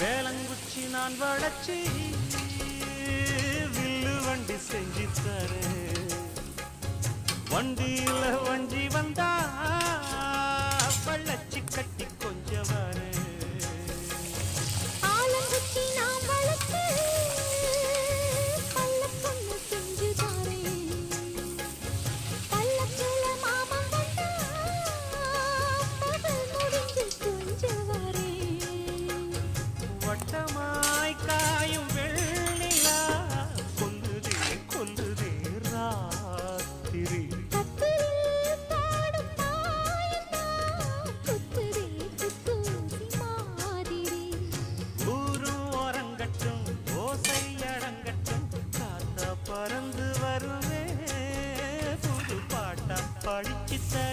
வேலங்குச்சி நான் வளச்சி வில்லு வண்டி செஞ்சு தரேன். வண்டியில வண்டி வந்தா வள்ளச்சி கட்டி கொஞ்சம் வர ஆலங்குச்சி நான் வளர்த்து பல்ல பொண்ணு செஞ்சு தாரேன். பல்லக்குல மாமன் வந்தா பகல் முடிஞ்சு கொஞ்சம் வரேன். வட்டமாய் காயும் வெள்ளிலா கொல்லுதே கொல்லுதே ராத்திரி. கத்திரில் பாடும் தாயந்தான் குத்துதே குத்தூசி மாதிரி. ஊரும் ஓரங்கட்டும் ஓசை அடங்கட்டும் காத்தா பறந்து வருவே புது பாட்டா படிச்சுத்த